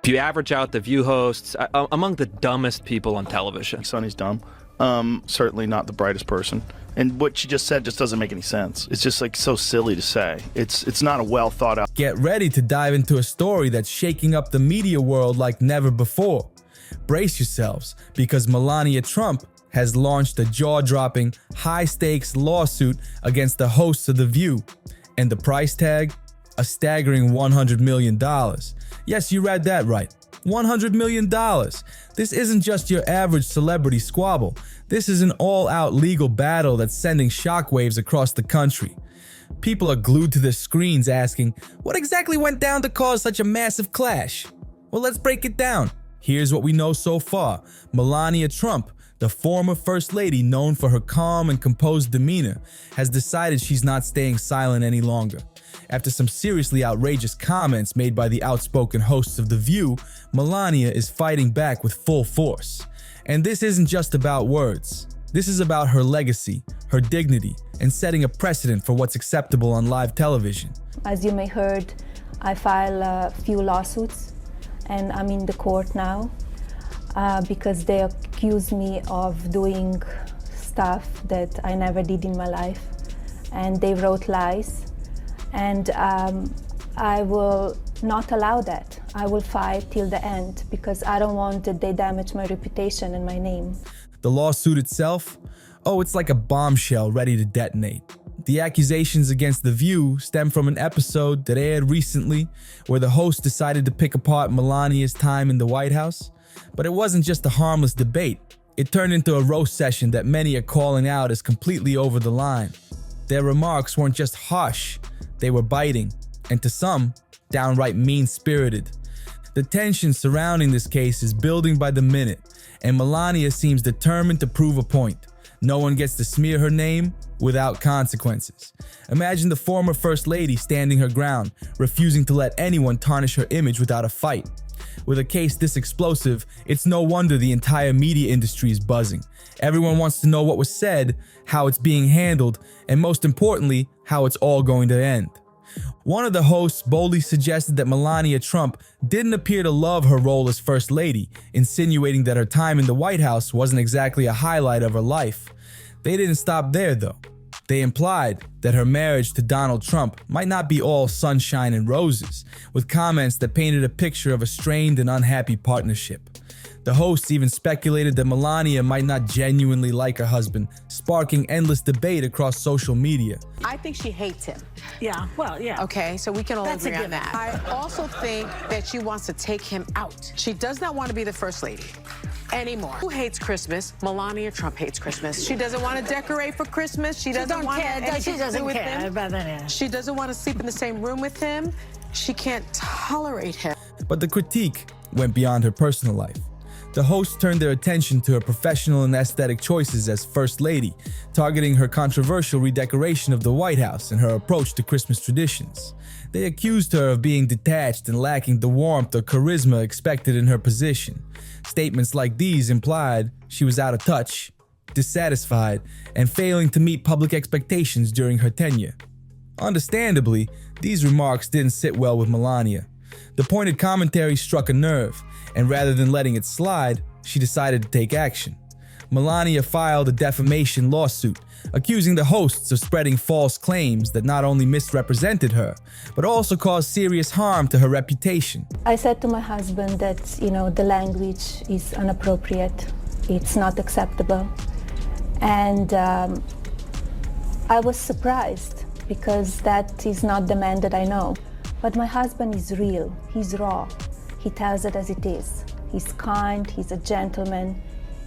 If you average out the View hosts, among the dumbest people on television. Sunny's dumb. Certainly not the brightest person. And what she just said just doesn't make any sense. It's just like so silly to say. It's not a well thought out. Get ready to dive into a story that's shaking up the media world like never before. Brace yourselves, because Melania Trump has launched a jaw-dropping, high-stakes lawsuit against the hosts of The View. And the price tag? A staggering $100 million. Yes, you read that right. $100 million. This isn't just your average celebrity squabble. This is an all-out legal battle that's sending shockwaves across the country. People are glued to their screens asking, what exactly went down to cause such a massive clash? Well, let's break it down. Here's what we know so far. Melania Trump, the former First Lady known for her calm and composed demeanor, has decided she's not staying silent any longer. After some seriously outrageous comments made by the outspoken hosts of The View, Melania is fighting back with full force. And this isn't just about words. This is about her legacy, her dignity, and setting a precedent for what's acceptable on live television. As you may heard, I filed a few lawsuits, and I'm in the court now because they accuse me of doing stuff that I never did in my life, and they wrote lies. And I will not allow that. I will fight till the end because I don't want that they damage my reputation and my name. The lawsuit itself? Oh, it's like a bombshell ready to detonate. The accusations against The View stem from an episode that aired recently where the host decided to pick apart Melania's time in the White House. But it wasn't just a harmless debate. It turned into a roast session that many are calling out as completely over the line. Their remarks weren't just harsh, they were biting, and to some, downright mean-spirited. The tension surrounding this case is building by the minute, and Melania seems determined to prove a point. No one gets to smear her name without consequences. Imagine the former First Lady standing her ground, refusing to let anyone tarnish her image without a fight. With a case this explosive, it's no wonder the entire media industry is buzzing. Everyone wants to know what was said, how it's being handled, and most importantly, how it's all going to end. One of the hosts boldly suggested that Melania Trump didn't appear to love her role as First Lady, insinuating that her time in the White House wasn't exactly a highlight of her life. They didn't stop there, though. They implied that her marriage to Donald Trump might not be all sunshine and roses, with comments that painted a picture of a strained and unhappy partnership. The hosts even speculated that Melania might not genuinely like her husband, sparking endless debate across social media. I think she hates him. Yeah, well, yeah. Okay, so we can all That's a agree on given. that. I also think that she wants to take him out. She does not want to be the First Lady anymore. Who hates Christmas? Melania Trump hates Christmas. She doesn't want to decorate for Christmas. She doesn't want anything to do with him. She doesn't want to sleep in the same room with him. She can't tolerate him. But the critique went beyond her personal life. The hosts turned their attention to her professional and aesthetic choices as First Lady, targeting her controversial redecoration of the White House and her approach to Christmas traditions. They accused her of being detached and lacking the warmth or charisma expected in her position. Statements like these implied she was out of touch, dissatisfied, and failing to meet public expectations during her tenure. Understandably, these remarks didn't sit well with Melania. The pointed commentary struck a nerve, and rather than letting it slide, she decided to take action. Melania filed a defamation lawsuit, accusing the hosts of spreading false claims that not only misrepresented her, but also caused serious harm to her reputation. I said to my husband that, the language is inappropriate. It's not acceptable. And I was surprised because that is not the man that I know. But my husband is real, he's raw. He tells it as it is. He's kind, he's a gentleman,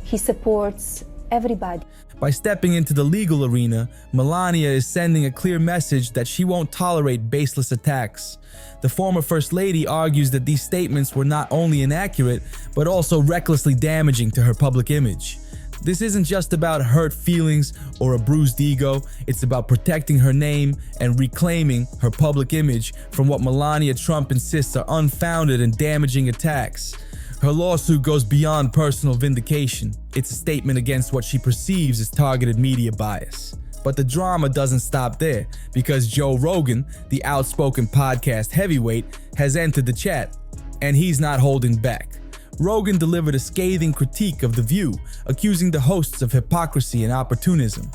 he supports everybody. By stepping into the legal arena, Melania is sending a clear message that she won't tolerate baseless attacks. The former First Lady argues that these statements were not only inaccurate, but also recklessly damaging to her public image. This isn't just about hurt feelings or a bruised ego, it's about protecting her name and reclaiming her public image from what Melania Trump insists are unfounded and damaging attacks. Her lawsuit goes beyond personal vindication. It's a statement against what she perceives as targeted media bias. But the drama doesn't stop there, because Joe Rogan, the outspoken podcast heavyweight, has entered the chat. And he's not holding back. Rogan delivered a scathing critique of The View, accusing the hosts of hypocrisy and opportunism.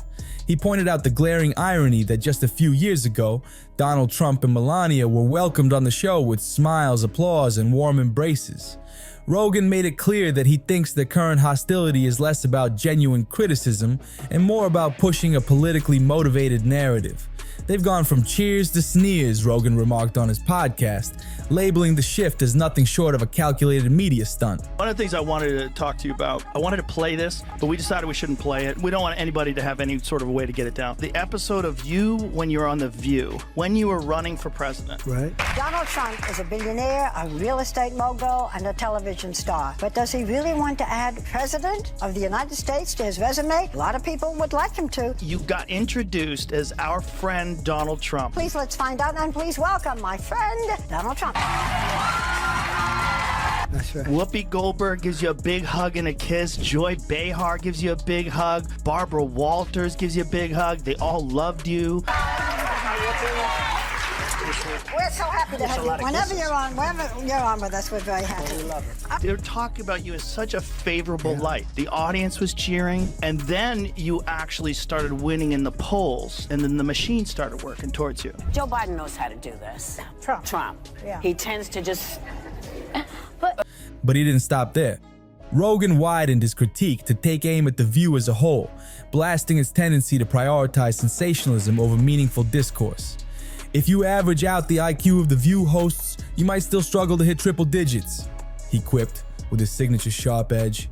He pointed out the glaring irony that just a few years ago, Donald Trump and Melania were welcomed on the show with smiles, applause, and warm embraces. Rogan made it clear that he thinks the current hostility is less about genuine criticism and more about pushing a politically motivated narrative. They've gone from cheers to sneers, Rogan remarked on his podcast, labeling the shift as nothing short of a calculated media stunt. One of the things I wanted to talk to you about, I wanted to play this, but we decided we shouldn't play it. We don't want anybody to have any sort of a way to get it down. The episode of you when you were on The View, when you were running for president. Right. Donald Trump is a billionaire, a real estate mogul, and a television star. But does he really want to add President of the United States to his resume? A lot of people would like him to. You got introduced as our friend Donald Trump. Please let's find out, and please welcome my friend, Donald Trump. That's right. Whoopi Goldberg gives you a big hug and a kiss. Joy Behar gives you a big hug. Barbara Walters gives you a big hug. They all loved you. We're so happy to have you. Whenever you're on with us, we're very happy. We love it. They're talking about you in such a favorable light. The audience was cheering, and then you actually started winning in the polls, and then the machine started working towards you. Joe Biden knows how to do this. Trump. Yeah. He tends to just... But he didn't stop there. Rogan widened his critique to take aim at The View as a whole, blasting its tendency to prioritize sensationalism over meaningful discourse. If you average out the IQ of The View hosts, you might still struggle to hit triple digits, he quipped with his signature sharp edge.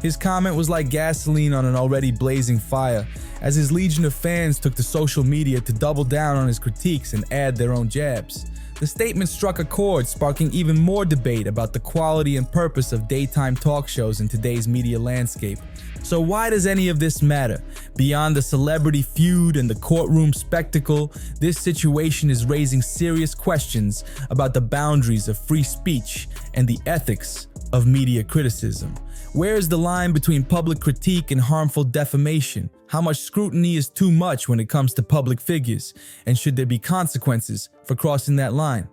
His comment was like gasoline on an already blazing fire, as his legion of fans took to social media to double down on his critiques and add their own jabs. The statement struck a chord, sparking even more debate about the quality and purpose of daytime talk shows in today's media landscape. So why does any of this matter? Beyond the celebrity feud and the courtroom spectacle, this situation is raising serious questions about the boundaries of free speech and the ethics of media criticism. Where is the line between public critique and harmful defamation? How much scrutiny is too much when it comes to public figures? And should there be consequences for crossing that line?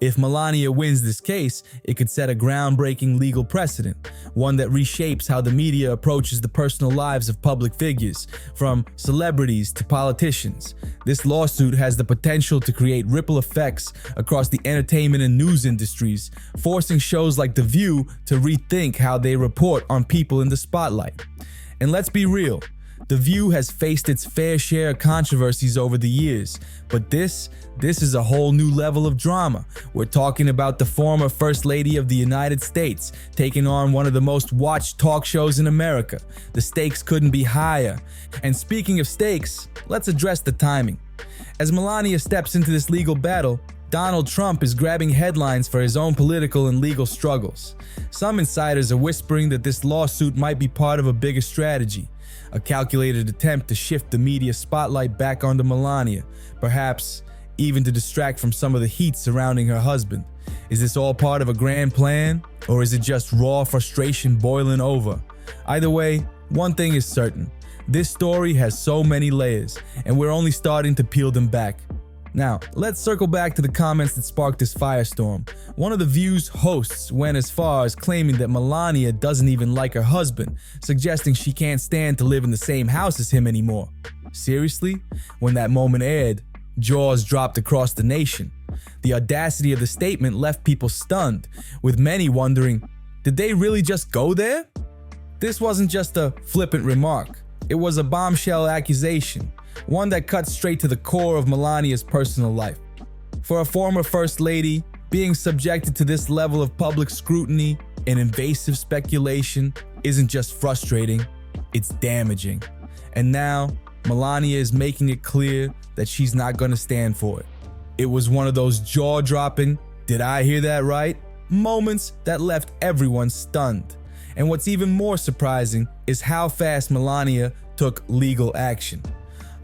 If Melania wins this case, it could set a groundbreaking legal precedent, one that reshapes how the media approaches the personal lives of public figures, from celebrities to politicians. This lawsuit has the potential to create ripple effects across the entertainment and news industries, forcing shows like The View to rethink how they report on people in the spotlight. And let's be real, The View has faced its fair share of controversies over the years, but this is a whole new level of drama. We're talking about the former First Lady of the United States taking on one of the most watched talk shows in America. The stakes couldn't be higher. And speaking of stakes, let's address the timing. As Melania steps into this legal battle, Donald Trump is grabbing headlines for his own political and legal struggles. Some insiders are whispering that this lawsuit might be part of a bigger strategy, a calculated attempt to shift the media spotlight back onto Melania, perhaps even to distract from some of the heat surrounding her husband. Is this all part of a grand plan, or is it just raw frustration boiling over? Either way, one thing is certain. This story has so many layers, and we're only starting to peel them back. Now, let's circle back to the comments that sparked this firestorm. One of The View's hosts went as far as claiming that Melania doesn't even like her husband, suggesting she can't stand to live in the same house as him anymore. Seriously? When that moment aired, jaws dropped across the nation. The audacity of the statement left people stunned, with many wondering, did they really just go there? This wasn't just a flippant remark. It was a bombshell accusation, one that cut straight to the core of Melania's personal life. For a former First Lady, being subjected to this level of public scrutiny and invasive speculation isn't just frustrating, it's damaging. And now, Melania is making it clear that she's not gonna stand for it. It was one of those jaw-dropping, did I hear that right? Moments that left everyone stunned. And what's even more surprising is how fast Melania took legal action.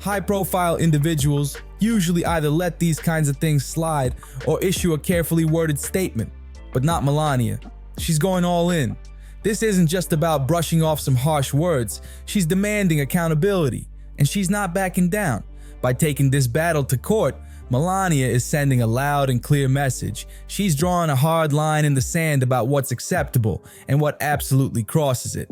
High-profile individuals usually either let these kinds of things slide or issue a carefully worded statement, but not Melania. She's going all in. This isn't just about brushing off some harsh words, she's demanding accountability, and she's not backing down. By taking this battle to court, Melania is sending a loud and clear message. She's drawing a hard line in the sand about what's acceptable and what absolutely crosses it.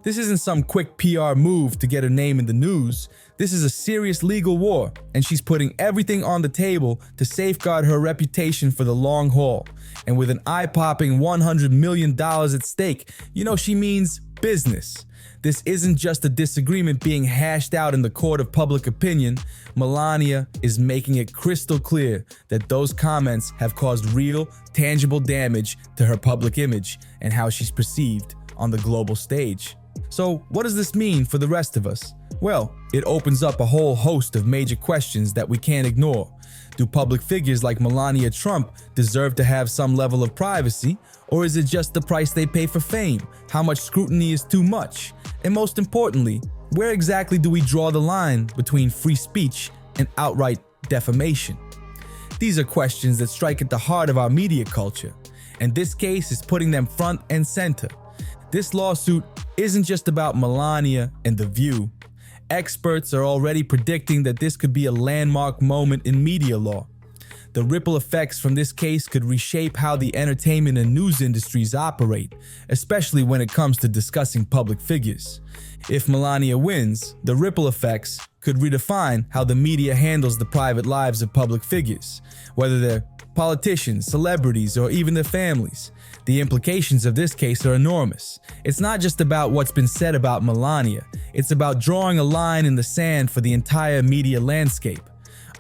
This isn't some quick PR move to get her name in the news. This is a serious legal war, and she's putting everything on the table to safeguard her reputation for the long haul. And with an eye-popping $100 million at stake, you know she means business. This isn't just a disagreement being hashed out in the court of public opinion. Melania is making it crystal clear that those comments have caused real, tangible damage to her public image and how she's perceived on the global stage. So what does this mean for the rest of us? Well, it opens up a whole host of major questions that we can't ignore. Do public figures like Melania Trump deserve to have some level of privacy? Or is it just the price they pay for fame? How much scrutiny is too much? And most importantly, where exactly do we draw the line between free speech and outright defamation? These are questions that strike at the heart of our media culture, and this case is putting them front and center. This lawsuit isn't just about Melania and The View. Experts are already predicting that this could be a landmark moment in media law. The ripple effects from this case could reshape how the entertainment and news industries operate, especially when it comes to discussing public figures. If Melania wins, the ripple effects could redefine how the media handles the private lives of public figures, whether they're politicians, celebrities, or even their families. The implications of this case are enormous. It's not just about what's been said about Melania, it's about drawing a line in the sand for the entire media landscape.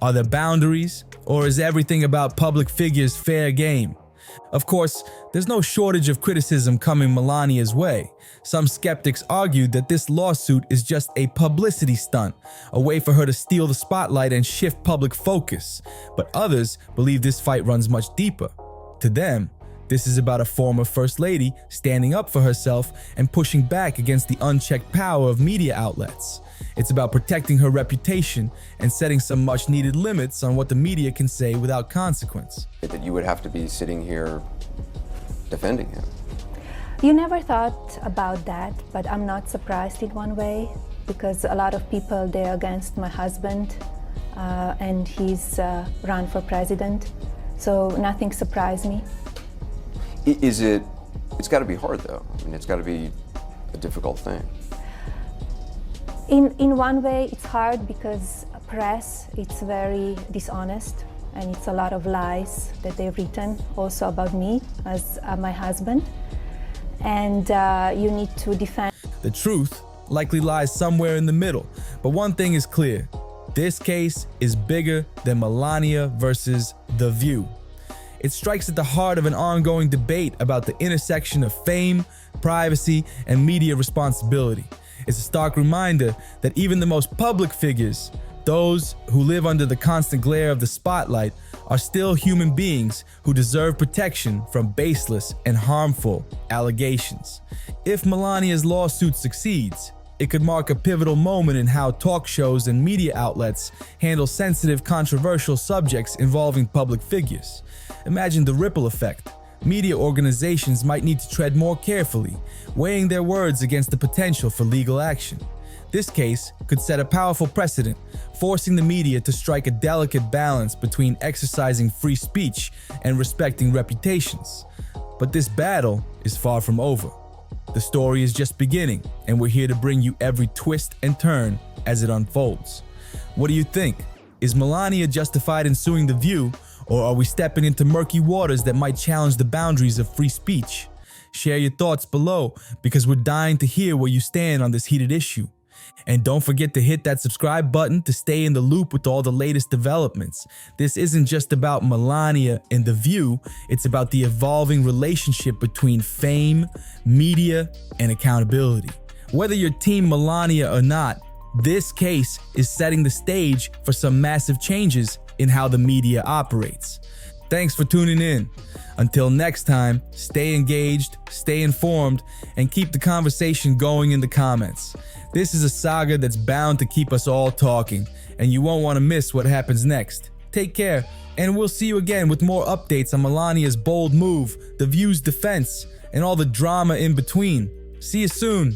Are there boundaries, or is everything about public figures fair game? Of course, there's no shortage of criticism coming Melania's way. Some skeptics argued that this lawsuit is just a publicity stunt, a way for her to steal the spotlight and shift public focus. But others believe this fight runs much deeper. To them, this is about a former First Lady standing up for herself and pushing back against the unchecked power of media outlets. It's about protecting her reputation and setting some much-needed limits on what the media can say without consequence. That you would have to be sitting here defending him. You never thought about that, but I'm not surprised in one way, because a lot of people, they're against my husband, and he's run for president, so nothing surprised me. It's got to be hard though. I mean, it's got to be a difficult thing. In one way, it's hard because press, it's very dishonest, and it's a lot of lies that they've written also about me as my husband, and you need to defend. The truth likely lies somewhere in the middle, but one thing is clear. This case is bigger than Melania versus The View. It strikes at the heart of an ongoing debate about the intersection of fame, privacy, and media responsibility. It's a stark reminder that even the most public figures, those who live under the constant glare of the spotlight, are still human beings who deserve protection from baseless and harmful allegations. If Melania's lawsuit succeeds, it could mark a pivotal moment in how talk shows and media outlets handle sensitive, controversial subjects involving public figures. Imagine the ripple effect. Media organizations might need to tread more carefully, weighing their words against the potential for legal action. This case could set a powerful precedent, forcing the media to strike a delicate balance between exercising free speech and respecting reputations. But this battle is far from over. The story is just beginning, and we're here to bring you every twist and turn as it unfolds. What do you think? Is Melania justified in suing The View, or are we stepping into murky waters that might challenge the boundaries of free speech? Share your thoughts below, because we're dying to hear where you stand on this heated issue. And don't forget to hit that subscribe button to stay in the loop with all the latest developments. This isn't just about Melania and The View, it's about the evolving relationship between fame, media, and accountability. Whether you're Team Melania or not, this case is setting the stage for some massive changes in how the media operates. Thanks for tuning in. Until next time, stay engaged, stay informed, and keep the conversation going in the comments. This is a saga that's bound to keep us all talking, and you won't want to miss what happens next. Take care, and we'll see you again with more updates on Melania's bold move, The View's defense, and all the drama in between. See you soon.